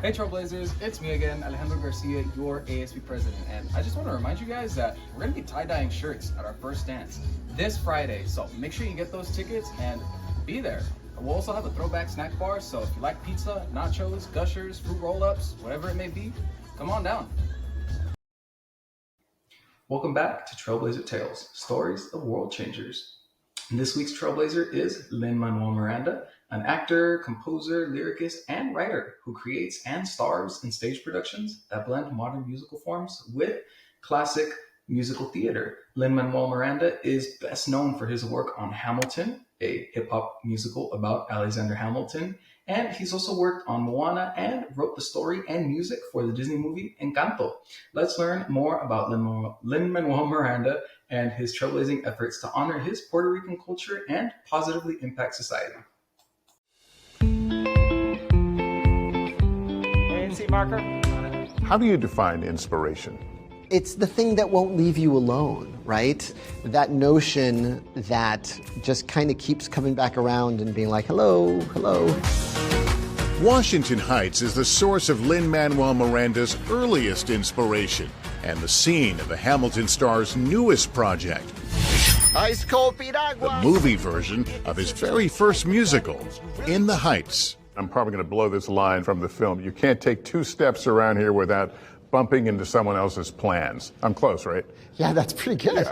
Hey Trailblazers, it's me again, Alejandro Garcia, your ASB president, and I just want to remind you guys that we're going to be tie-dyeing shirts at our first dance this Friday, so make sure you get those tickets and be there. We'll also have a throwback snack bar, so if you like pizza, nachos, gushers, fruit roll-ups, whatever it may be, come on down. Welcome back to Trailblazer Tales, Stories of World Changers. And this week's Trailblazer is Lin-Manuel Miranda, an actor, composer, lyricist, and writer who creates and stars in stage productions that blend modern musical forms with classic musical theater. Lin-Manuel Miranda is best known for his work on Hamilton, a hip-hop musical about Alexander Hamilton, and he's also worked on Moana and wrote the story and music for the Disney movie Encanto. Let's learn more about Lin-Manuel Miranda and his trailblazing efforts to honor his Puerto Rican culture and positively impact society. ANC marker. How do you define inspiration? It's the thing that won't leave you alone, right? That notion that just kind of keeps coming back around and being like, hello, hello. Washington Heights is the source of Lin-Manuel Miranda's earliest inspiration and the scene of the Hamilton star's newest project, Ice cold piragua. the movie version of his very first musical, In the Heights. I'm probably going to blow this line from the film. You can't take two steps around here without bumping into someone else's plans. I'm close, right? Yeah, that's pretty good.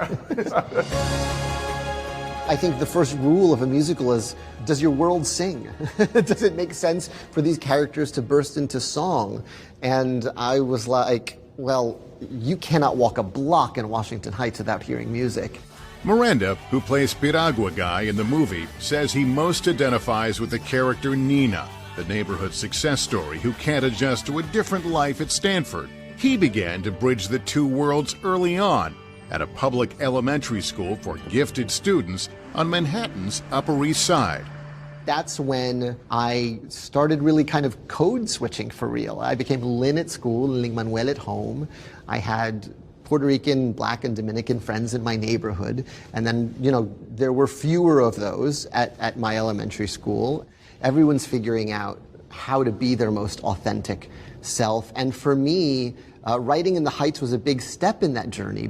I think the first rule of a musical is, does your world sing? Does it make sense for these characters to burst into song? And I was like, well, you cannot walk a block in Washington Heights without hearing music. Miranda, who plays Piragua Guy in the movie, says he most identifies with the character Nina, the neighborhood success story who can't adjust to a different life at Stanford. He began to bridge the two worlds early on at a public elementary school for gifted students on Manhattan's Upper East Side. That's when I started really kind of code switching for real. I became Lin at school, Lin-Manuel at home. I had Puerto Rican, Black, and Dominican friends in my neighborhood. And then, there were fewer of those at my elementary school. Everyone's figuring out how to be their most authentic self. And for me, writing in the Heights was a big step in that journey.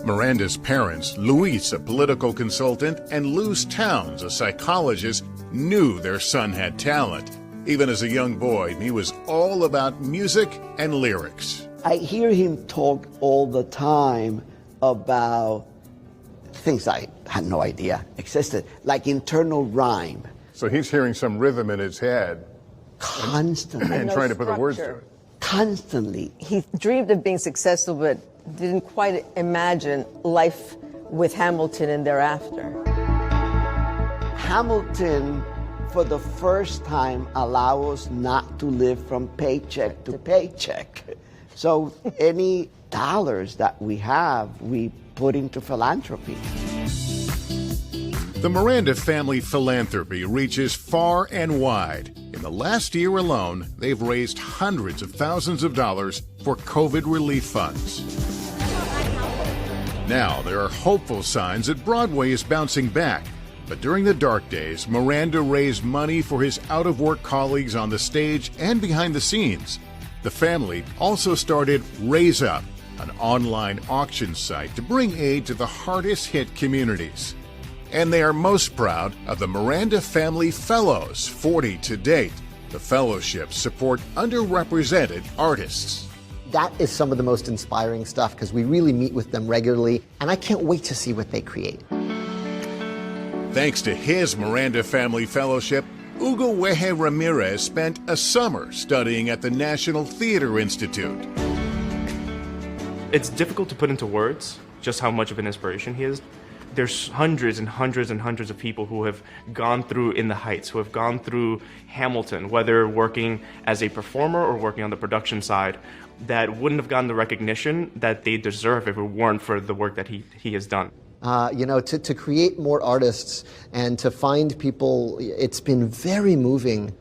Miranda's parents, Luis, a political consultant, and Luz Towns, a psychologist, knew their son had talent. Even as a young boy, he was all about music and lyrics. I hear him talk all the time about things I had no idea existed, like internal rhyme. So he's hearing some rhythm in his head Constantly. and trying to put the words to structure. it. Constantly. He dreamed of being successful, but didn't quite imagine life with Hamilton and thereafter. Hamilton, for the first time, allow us not to live from paycheck to paycheck. So any dollars that we have, we put into philanthropy. The Miranda family philanthropy reaches far and wide. In the last year alone, they've raised hundreds of thousands of dollars for COVID relief funds. Now, there are hopeful signs that Broadway is bouncing back. But during the dark days, Miranda raised money for his out-of-work colleagues on the stage and behind the scenes. The family also started Raise Up, an online auction site to bring aid to the hardest-hit communities. And they are most proud of the Miranda Family Fellows, 40 to date. The fellowships support underrepresented artists. That is some of the most inspiring stuff because we really meet with them regularly, and I can't wait to see what they create. Thanks to his Miranda Family Fellowship, Hugo Weje Ramirez spent a summer studying at the National Theater Institute. It's difficult to put into words just how much of an inspiration he is. There's hundreds and hundreds and hundreds of people who have gone through In the Heights, who have gone through Hamilton, whether working as a performer or working on the production side, that wouldn't have gotten the recognition that they deserve if it weren't for the work that he has done. To create more artists and to find people, it's been very moving,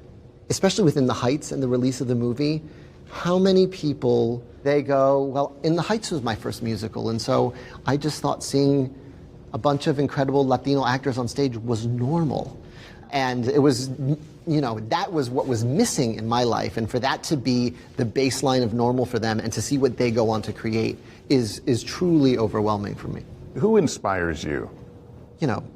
especially within the Heights and the release of the movie. How many people, they go, well, In the Heights was my first musical, and so I just thought seeing a bunch of incredible Latino actors on stage was normal. And it was, that was what was missing in my life. And for that to be the baseline of normal for them and to see what they go on to create is truly overwhelming for me. Who inspires you?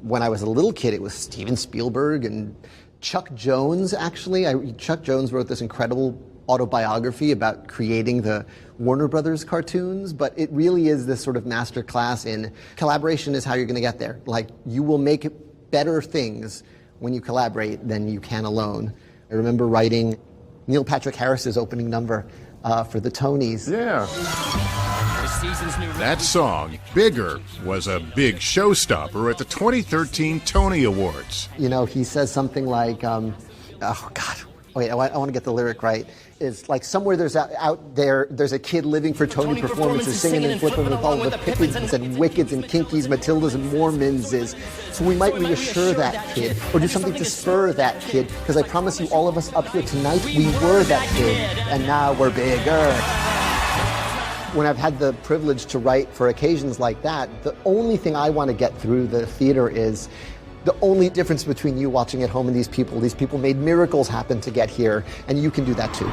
When I was a little kid, it was Steven Spielberg and Chuck Jones, actually. Chuck Jones wrote this incredible autobiography about creating the Warner Brothers cartoons, but it really is this sort of master class in collaboration is how you're going to get there. Like, you will make better things when you collaborate than you can alone. I remember writing Neil Patrick Harris's opening number for the Tonys. Yeah. That song, Bigger, was a big showstopper at the 2013 Tony Awards. He says something like, oh God, wait, I want to get the lyric right. It's like somewhere there's a kid living for Tony performances, singing and flipping with all the Pippins and Wickeds and Kinkies, Matildas and Mormonses. So we might reassure that kid or do something to spur that kid, because I promise you, all of us up here tonight, we were that kid, and now we're bigger. When I've had the privilege to write for occasions like that, the only thing I want to get through the theater is the only difference between you watching at home and these people made miracles happen to get here, and you can do that too.